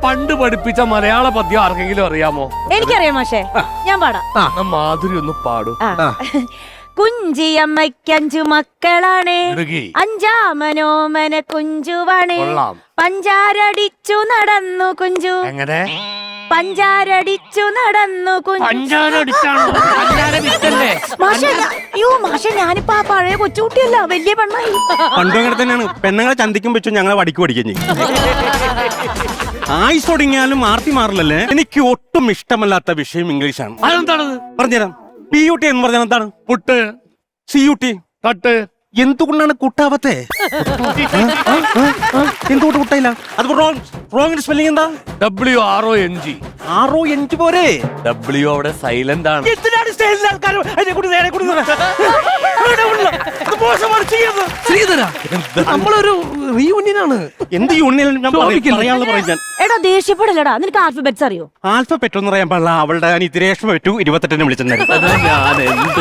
പണ്ട് പഠിപ്പിച്ച മലയാള പദ്യം ആർക്കെങ്കിലും അറിയാമോ? എനിക്കറിയാം മാഷേ, ഞാൻ പാടാം. മാധുരി ഒന്ന് പാടും. കുഞ്ചിയമ്മയ്ക്കഞ്ചു മക്കളാണ്, ഇടുക്കി. അഞ്ചാമനോമന കുഞ്ചുവാണ്. കൊള്ളാം. പഞ്ചാരടിച്ചു നടന്നു കുഞ്ചു. എങ്ങനെ? പഞ്ചാരടിച്ചു നടന്നു കുഞ്ചു. പഞ്ചാരടിച്ചാണോ? പഞ്ചാര വിറ്റല്ലേ? മാഷേ, അയ്യോ മാഷേ, ഞാനിപ്പോ ആ പഴയ കൊച്ചുകുട്ടിയല്ല, വലിയ പെണ്ണായി. പണ്ടും അങ്ങനെ തന്നെയാണ്. പെണ്ണുങ്ങളെ ചന്തിക്കും വെച്ചു ഞങ്ങളെ വടിക്ക് പഠിക്കാൻ ചെയ്യും. ആയുസ് ഒടുങ്ങിയാലും ആർത്തി മാറില്ലല്ലേ. എനിക്ക് ഒട്ടും ഇഷ്ടമല്ലാത്ത വിഷയം ഇംഗ്ലീഷാണ്. അതെന്താണത്? പറഞ്ഞുതരാം. PUT എന്ന് പറഞ്ഞാൽ എന്താണ്? പുട്ട്. CUT തട്ട്. എന്തുകൊണ്ടാണ് കുട്ടാവത്തെ? എന്തുകൊണ്ട് കുട്ടയില്ല? അത് റോങ് സ്പെല്ലിംഗ് എന്താ? WRONG. RONG പോരെ. W അവിടെ സൈലന്റ് ആണ്. ശ്രീധര, നമ്മളൊരു റീയൂണിയനാണ്. എന്ത് യൂണിയൻ? എടാ ദേഷ്യപ്പെടലടാ, നിനക്ക് ആൽഫബറ്റ്സ് അറിയോ? ആൽഫബറ്റ് ഒന്നും അറിയാൻ പാടില്ല. അവളുടെ അനിതിരേഷ്മ പറ്റൂ 28 വിളിച്ചെന്നായിരുന്നു. ഞാൻ എന്ത്